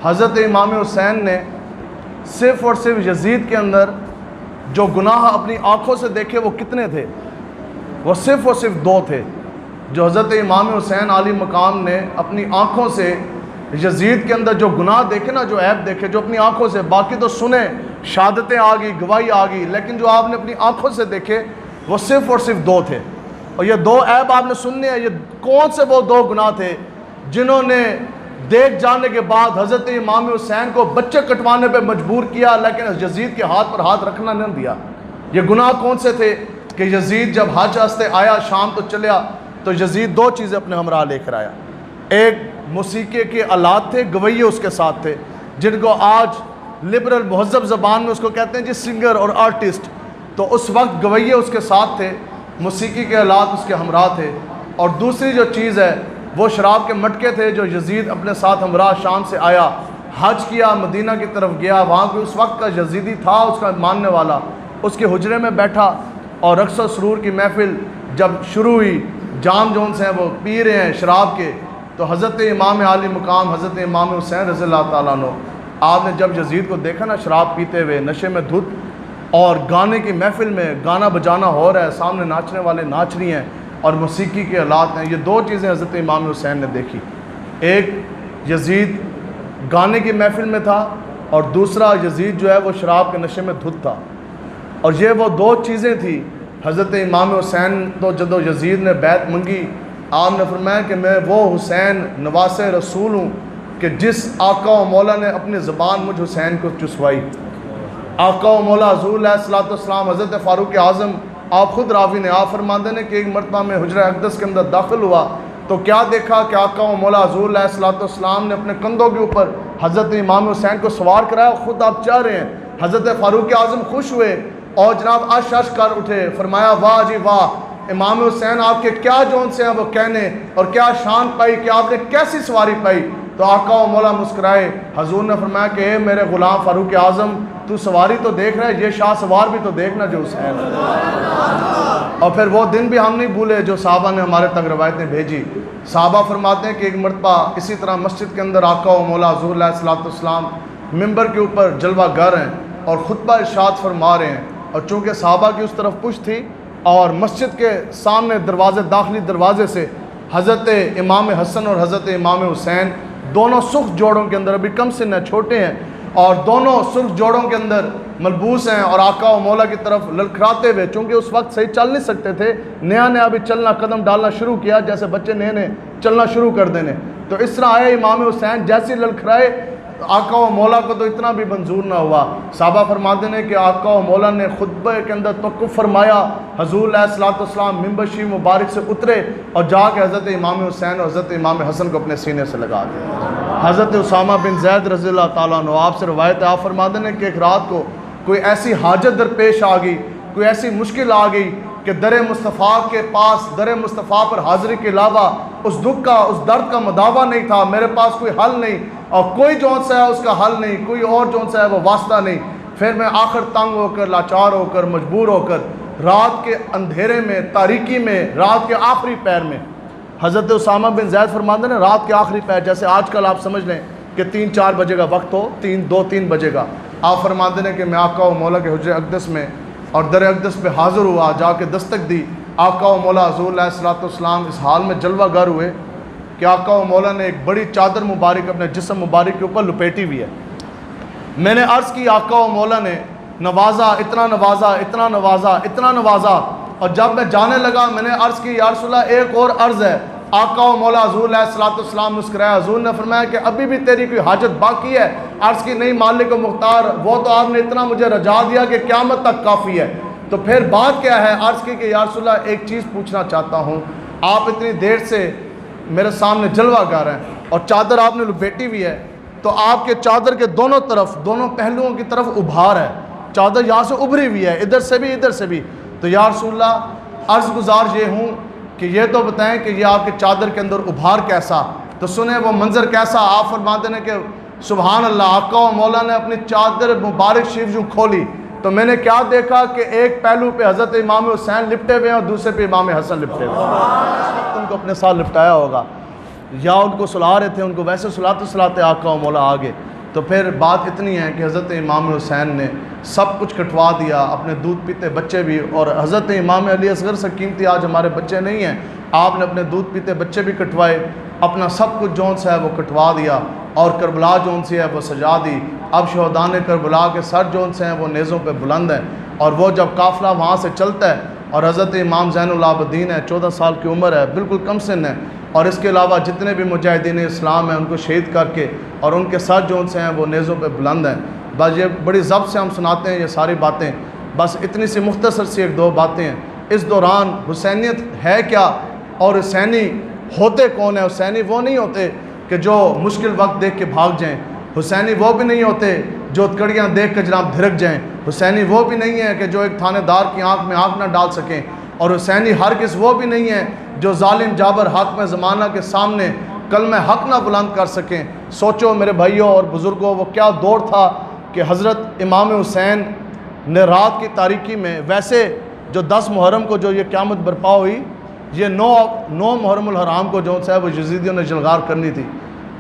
हज़रत इमाम हुसैन ने सिर्फ़ और सिर्फ यजीद के अंदर जो गुनाह अपनी आँखों से देखे वो कितने थे? वो सिर्फ़ और सिर्फ 2 थे। जो हज़रत इमाम हुसैन आली मकाम ने अपनी आँखों से यजीद के अंदर जो गुनाह देखे ना, जो ऐब देखे, जो अपनी आँखों से, बाकी तो सुने, शहादतें आ गई, गवाही आ गई, लेकिन जो आपने अपनी आँखों से देखे वो सिर्फ़ और सिर्फ 2 थे। और ये 2 ऐब आपने सुनने हैं। ये कौन से वो 2 गुनाह थे जिन्होंने देख जाने के बाद हज़रत इमाम हुसैन को बच्चे कटवाने पे मजबूर किया, लेकिन यजीद के हाथ पर हाथ रखना नहीं दिया? ये गुनाह कौन से थे कि यजीद जब हज वास्ते आया, शाम तो चलिया, तो यजीद 2 चीज़ें अपने हमरा लेकर आया। एक मौसीकी के आलात थे, गवैये उसके साथ थे, जिनको आज लिबरल महज़ब ज़बान में उसको कहते हैं जी सिंगर और आर्टिस्ट। तो उस वक्त गवैये उसके साथ थे, मौसीकी के आलात उसके हमरा थे। और दूसरी जो चीज़ है वो शराब के मटके थे जो यजीद अपने साथ हमरा शाम से आया, हज किया, मदीना की तरफ गया, वहाँ पे उस वक्त का यजीदी था उसका मानने वाला, उसके हुजरे में बैठा और रक्स और सुरूर की महफिल जब शुरू हुई, जाम जोन्स हैं वो पी रहे हैं शराब के, तो हज़रत इमाम आली मुकाम हज़रत इमाम हुसैन रज़ियल्लाहु ताला अन्हु, आपने जब यजीद को देखा ना शराब पीते हुए, नशे में धुत, और गाने की महफिल में गाना बजाना हो रहा है, सामने नाचने वाले नाच रही हैं और मौसीकी के हालात हैं, ये 2 चीज़ें हज़रत इमाम हुसैन ने देखी। एक यजीद गाने की महफिल में था और दूसरा यजीद जो है वो शराब के नशे में धुत था। और ये वो 2 चीज़ें थी। हज़रत इमाम हुसैन तो जदो यजीद ने बैत मंगी, आपने फरमाया कि मैं वो हुसैन नवासे रसूल हूँ कि जिस आका व मौला ने अपनी ज़बान मुझ हुसैन को चुसवाई। आका व मौला हुज़ूर अलैहिस्सलाम हज़रत फ़ारूक आज़म आप ख़ुद रावी ने, आप फरमाते हैं कि एक मरतबा में हुजरा अक़दस के अंदर दाखिल हुआ तो क्या देखा कि आका व मौला हुज़ूर अलैहिस्सलाम ने अपने कंधों के ऊपर हज़रत इमाम हुसैन को सवार कराया, ख़ुद आप चाह रहे हैं। हज़रत फ़ारूक आज़म खुश हुए और जनाब अश कर उठे, फरमाया वाह जी वाह, इमाम हुसैन आपके क्या जोन से हैं वो कहने, और क्या शान पाई कि आपने कैसी सवारी पाई। तो आका व मौला मुस्कुराए, हजूर ने फरमाया कि मेरे ग़ुलाम फ़ारूक आज़म, तू सवारी तो देख रहा है, ये शाह सवार भी तो देखना जो हुसैन है। और फिर वो दिन भी हम नहीं भूले जो साहबा ने हमारे तक रवायतें भेजी। साहबा फरमाते हैं कि एक मरतबा इसी तरह मस्जिद के अंदर आका व मौला हुज़ूर अलैहिस्सलाम मिंबर के ऊपर जलवा गर हैं और खुतबा इरशाद फरमा रहे हैं, और चूँकि साहबा की उस तरफ पुश थी और मस्जिद के सामने दरवाज़े, दाखिली दरवाज़े से हज़रत इमाम हसन और हज़रत इमाम हुसैन दोनों सुर्ख जोड़ों के अंदर, अभी कम सिन है, छोटे हैं, और दोनों सुर्ख जोड़ों के अंदर मलबूस हैं और आका व मौला की तरफ ललखराते हुए, चूँकि उस वक्त सही चल नहीं सकते थे, नया नया भी चलना, कदम डालना शुरू किया, जैसे बच्चे नए नए चलना शुरू कर देने, तो इस तरह आए इमाम हुसैन, जैसे ललखराए आका व मौला को तो इतना भी मंजूर ना हुआ। साहबा फरमाते हैं कि आका व मौला ने खुतबे के अंदर तवक्कुफ़ फरमाया, हुज़ूर अलैहिस्सलाम मिंबर शरीफ मुबारक से उतरे और जाके हज़रत इमाम हुसैन और हज़रत इमाम हसन को अपने सीने से लगा दिया। हज़रत उसामा बिन ज़ैद रज़ियल्लाहु ताला अन्हु, आपसे रवायत आप फरमाते हैं कि एक रात को कोई ऐसी हाजत दरपेश आ गई, कोई ऐसी मुश्किल आ गई कि दर मुस्तफ़ा के पास, दर मुस्तफ़ा पर हाज़िरी के अलावा उस दुख का, उस दर्द का मदावा नहीं था, मेरे पास कोई हल नहीं, और कोई जौन सा है उसका हल नहीं, कोई और जौन सा है वो वास्ता नहीं। फिर मैं आखिर तंग होकर, लाचार होकर, मजबूर होकर रात के अंधेरे में, तारीकी में, रात के आखिरी पैर में, हज़रत उसामा बिन ज़ैद फरमाते हैं रात के आखिरी पैर, जैसे आजकल आप समझ लें कि 3-4 बजे का वक्त हो, 2-3 बजे का, आप फरमाते हैं कि मैं आका व मौला के हुजरे अक़दस में और दर अक़दस पे हाज़िर हुआ, जाके दस्तक दी। आका व मौला हुज़ूर अलैहिस्सलाम इस हाल में जलवा गर हुए कि आका व मौला ने एक बड़ी चादर मुबारक अपने जिस्म मुबारक के ऊपर लपेटी हुई है। मैंने अर्ज़ की, आका व मौला ने नवाजा, इतना नवाजा, इतना नवाजा, इतना नवाजा, और जब मैं जाने लगा मैंने अर्ज़ की, या रसूल अल्लाह एक और अर्ज़ है। आका व मौला हुज़ूर अलैहिस्सलाम मुस्कुराया, हुज़ूर ने फरमाया कि अभी भी तेरी कोई हाजत बाकी है। अर्ज़ की नहीं मालिक मुख्तार, वो तो आपने इतना मुझे रजा दिया कि क़यामत तक काफ़ी है, तो फिर बात क्या है। अर्ज़ की कि या रसूल अल्लाह एक चीज़ पूछना चाहता हूँ, आप इतनी देर से मेरे सामने जलवा गा रहे हैं और चादर आपने लपेटी हुई है, तो आपके चादर के दोनों तरफ, दोनों पहलुओं की तरफ उभार है, चादर यहाँ से उभरी हुई है, इधर से भी इधर से भी। तो या रसूल अल्लाह अर्ज़ गुज़ार ये हूँ कि ये तो बताएं कि ये आपके चादर के अंदर उभार कैसा, तो सुने वो मंज़र कैसा। आप फरमाते हैं कि सुभान अल्लाह, आका व मौला ने अपनी चादर मुबारक शरीफ यूँ खोली तो मैंने क्या देखा कि एक पहलू पे हज़रत इमाम हुसैन लिपटे हुए हैं और दूसरे पे इमाम हसन लिपटे हुए हैं। उनको अपने साथ लिपटाया होगा या उनको सुला रहे थे, उनको वैसे सुलाते सुलाते आका व मौला आगे तो फिर बात इतनी है कि हज़रत इमाम हुसैन ने सब कुछ कटवा दिया, अपने दूध पीते बच्चे भी, और हज़रत इमाम अली असगर से कीमती आज हमारे बच्चे नहीं हैं, आपने अपने दूध पीते बच्चे भी कटवाए, अपना सब कुछ जौन सा है वो कटवा दिया, और करबला जौन सी है वो सजा दी। अब शहदान करबला के सर जौन से हैं वो नेज़ों पे बुलंद हैं, और वो जब काफ़िला वहाँ से चलता है और हज़रत इमाम ज़ैनुल आबिदीन है, 14 साल की उम्र है, बिल्कुल कम सिन है, और इसके अलावा जितने भी मुजाहिदीन इस्लाम हैं उनको शहीद करके और उनके साथ जौन से हैं वो नेज़ों पे बुलंद हैं। बस ये बड़ी ज़ब्त से हम सुनाते हैं ये सारी बातें, बस इतनी सी मुख्तसर सी एक दो बातें हैं। इस दौरान हुसैनियत है क्या और हुसैनी होते कौन है? हुसैनी वो नहीं होते कि जो मुश्किल वक्त देख के भाग जाएँ, हुसैनी वो भी नहीं होते जो कड़ियाँ देख कर जनाब धिरक जाएँ, हुसैनी वो भी नहीं है कि जो एक थानेदार की आँख में आँख ना डाल सकें, और हुसैनी हरगिज़ वो भी नहीं है जो जालिम जाबर हाकिम ज़माना के सामने कलमे हक ना बुलंद कर सकें। सोचो मेरे भाइयों और बुज़ुर्गों, वो क्या दौर था कि हज़रत इमाम हुसैन ने रात की तारीकी में, वैसे जो 10 मुहर्रम को जो ये क़यामत बरपा हुई, ये 9 मुहर्रमुल हराम को जो सा है वो यज़ीदियों ने जलगार करनी थी,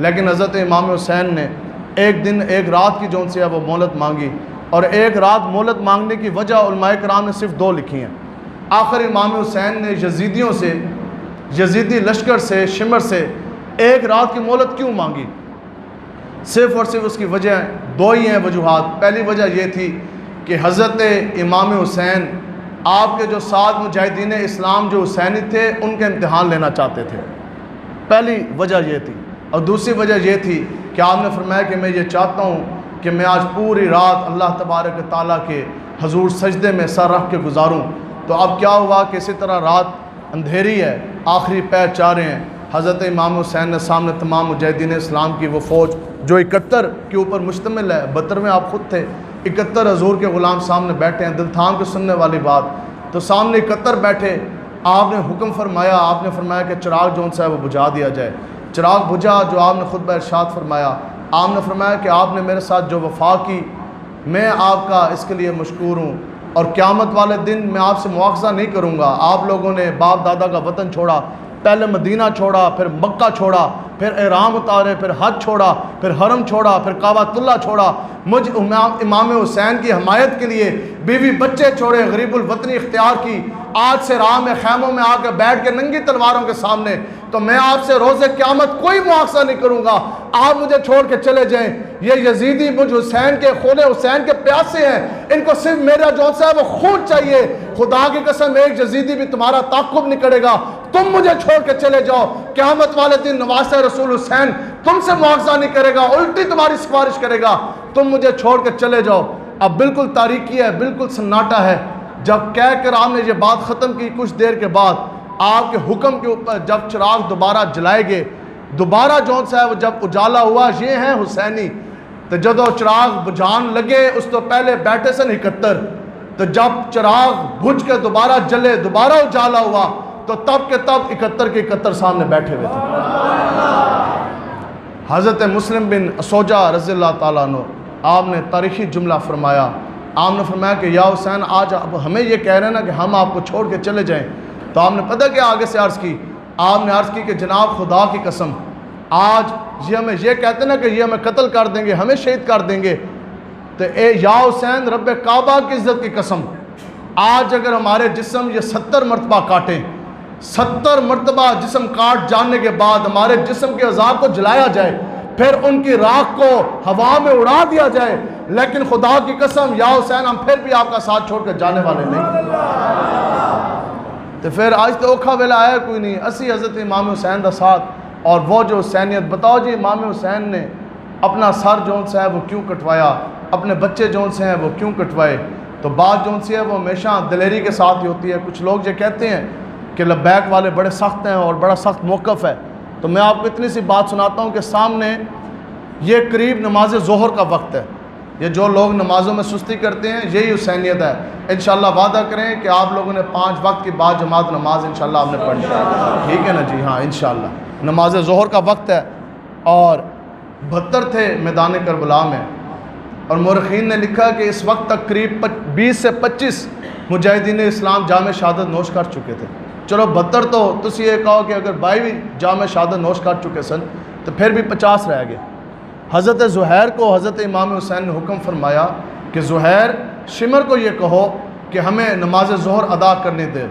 लेकिन हज़रत इमाम हुसैन ने एक दिन एक रात की जो सी है वो मोहलत मांगी, और एक रात मोहलत मांगने की वजह उलमाए कराम ने सिर्फ 2 लिखी हैं। आखिर इमाम हुसैन ने यज़ीदियों से, यज़ीदी लश्कर से, शिमर से एक रात की मोहलत क्यों मांगी? सिर्फ़ और सिर्फ उसकी वजह 2 ही हैं वजूहात। पहली वजह यह थी कि हज़रत इमाम हुसैन आपके जो 7 मुजाहिदीन इस्लाम जो हुसैनी थे उनके इम्तिहान लेना चाहते थे, पहली वजह यह थी। और दूसरी वजह यह थी कि आपने फरमाया कि मैं ये चाहता हूँ कि मैं आज पूरी रात अल्लाह तबारक ताला के हजूर सजदे में सर रख के गुजारूँ। तो अब क्या हुआ कि इसी तरह रात अंधेरी है, आखिरी पैर चाह रहे हैं, हज़रत इमाम हुसैन ने सामने तमाम मुजाहिदीन इस्लाम की वो फ़ौज जो 71 के ऊपर मुश्तमिल है, 72 में आप ख़ुद थे, 71 हजूर के ग़ुलाम सामने बैठे हैं, दिल थाम के सुनने वाली बात। तो सामने 71 बैठे, आपने हुक्म फरमाया, आपने फरमाया कि चिराग जौन सा है वो बुझा दिया जाए। चिराग बुझा, जो आपने खुतबा इरशाद फरमाया, आपने फरमाया कि आपने मेरे साथ जो वफ़ा की, मैं आपका इसके लिए मशकूर हूँ, और क़यामत वाले दिन मैं आपसे मुआवजा नहीं करूँगा। आप लोगों ने बाप दादा का वतन छोड़ा, पहले मदीना छोड़ा, फिर मक्का छोड़ा, फिर एहराम उतारे, फिर हज छोड़ा, फिर हरम छोड़ा, फिर काबातुल्ला छोड़ा, मुझ इमाम हुसैन की हमायत के लिए बीवी बच्चे छोड़े, गरीबुल वतनी इख्तियार की, आज से राह में खैमों में आकर बैठ के नंगी तलवारों के सामने, तो मैं आपसे रोज़े क़यामत कोई मुआवजा नहीं करूँगा, आप मुझे छोड़ के चले जाएं। ये यजीदी मुझ हुसैन के खून हुसैन के प्यासे हैं, इनको सिर्फ मेरा जो सा है वो खून चाहिए। खुदा की कसम एक यजीदी भी तुम्हारा ताक़ुब नहीं करेगा, तुम मुझे छोड़ के चले जाओ, क़यामत वाले दिन नवासे रसूल हुसैन तुमसे मुआवजा नहीं करेगा, उल्टी तुम्हारी सिफारिश करेगा, तुम मुझे छोड़ के चले जाओ। अब बिल्कुल तारीकी है, बिल्कुल सन्नाटा है। जब कह कर आपने ये बात ख़त्म की, कुछ देर के बाद आपके हुक्म के ऊपर जब चिराग दोबारा जलाए गए, दोबारा जौन सा है वो जब उजाला हुआ, ये हैं हुसैनी। तो जब चिराग बुझान लगे, उस तो पहले बैठे सन 71, तो जब चिराग बुझ के दोबारा जले, दोबारा उजाला हुआ, तो तब के तब 71 के 71 सामने बैठे हुए थे। हज़रत मुस्लिम बिन असौजा रज़ियल्लाहु ताला अन्हु, आपने तारीख़ी जुमला फरमाया, आपने फरमाया कि या हुसैन, आज अब हमें ये कह रहे हैं ना कि हम आपको छोड़ के चले जाएं। तो आपने पता क्या आगे से अर्ज़ की? आपने अर्ज़ की कि जनाब खुदा की कसम, आज ये हमें ये कहते ना कि ये हमें कत्ल कर देंगे, हमें शहीद कर देंगे, तो या हुसैन रब्बे काबा की इज़्ज़त की कसम, आज अगर हमारे जिस्म ये 70 मरतबा काटें, 70 मरतबा जिस्म काट जाने के बाद हमारे जिस्म के अज़ाब को जलाया जाए, फिर उनकी राख को हवा में उड़ा दिया जाए, लेकिन खुदा की कसम या हुसैन हम फिर भी आपका साथ छोड़कर जाने वाले नहीं। तो फिर आज तो औखा वेला आया कोई नहीं, असी हज़रत इमाम हुसैन का साथ और वो जो हुसैनियत। बताओ जी, इमाम हुसैन ने अपना सर जौन सा है वो क्यों कटवाया, अपने बच्चे जौन से हैं वो क्यों कटवाए? तो बात जौन सी है वो हमेशा दिलेरी के साथ ही होती है। कुछ लोग ये कहते हैं कि लब्बैक वाले बड़े सख्त हैं और बड़ा सख्त मौक़िफ़ है, तो मैं आपको इतनी सी बात सुनाता हूँ कि सामने ये करीब नमाज ज़ोहर का वक्त है, ये जो लोग नमाज़ों में सुस्ती करते हैं यही हुसैनियत है। इंशाअल्लाह वादा करें कि आप लोगों ने 5 वक्त की बाद जमात नमाज इंशाअल्लाह आपने पढ़नी है, ठीक है ना जी? हाँ इंशाअल्लाह। नमाज ज़ोहर का वक्त है और 72 थे मैदान करबला में, और मुर्खीन ने लिखा कि इस वक्त तक करीब 20 से 25 मुजाहिदीन इस्लाम जाम शहादत नोश कर चुके थे। चलो 72 तो तुम ये कहो कि अगर 22 भी जाम शहादत नोश कर चुके सन तो फिर भी 50 रह गए। हज़रत ज़ुहैर को हज़रत इमाम हुसैन ने हुक्म फरमाया कि ज़ुहैर शिमर को ये कहो कि हमें नमाज ज़ोहर अदा करने दे।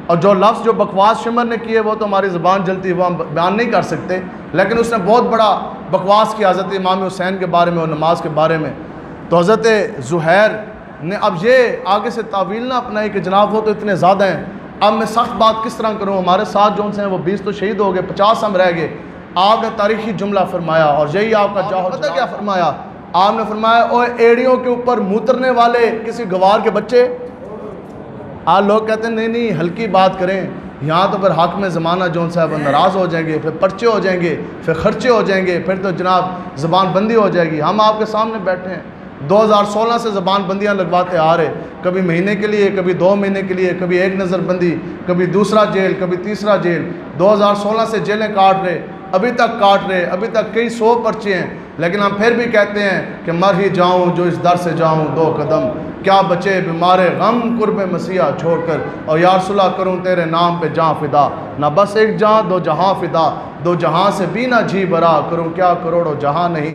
और जो लफ्ज़ जो बकवास शिमर ने किए वो तो हमारी ज़बान जलती है, वो हम बयान नहीं कर सकते, लेकिन उसने बहुत बड़ा बकवास किया हज़रत इमाम हुसैन के बारे में और नमाज के बारे में। तो हज़रत ज़ुहैर ने अब ये आगे से तावील ना अपनाई कि जनाब वो तो इतने ज़्यादा हैं, अब मैं सख्त बात किस तरह करूँ, हमारे साथ जो हैं वो 20 तो शहीद हो गए, 50 हम रह गए। आपने तारीखी जुमला फरमाया और यही आपका जाहो। पता क्या फरमाया? आपने फरमाया ओ एड़ियों के ऊपर मुतरने वाले किसी गवार के बच्चे। आज लोग कहते हैं नहीं नहीं हल्की बात करें, यहाँ तो फिर हक में ज़माना जो सा वो नाराज़ हो जाएंगे, फिर पर्चे हो जाएंगे, फिर खर्चे हो जाएंगे, फिर तो जनाब ज़बान बंदी हो जाएगी। हम आपके सामने बैठे हैं, 2016 से ज़बान बंदियाँ लगवाते आ रहे, कभी महीने के लिए, कभी 2 महीने के लिए, कभी एक नज़रबंदी, कभी दूसरा जेल, कभी तीसरा जेल। 2016 से जेलें काट रहे, अभी तक काट रहे, अभी तक कई 100 पर्चे हैं, लेकिन हम फिर भी कहते हैं कि मर ही जाऊं जो इस दर से जाऊं 2 कदम, क्या बचे बीमारे गम कुर्ब मसीहा छोड़कर, और यार सुलह करूं तेरे नाम पे जाँ फिदा, ना बस एक जाँ 2 जहां फिदा, 2 जहां से भी ना जी बरा, करूं क्या करोड़ों जहां नहीं।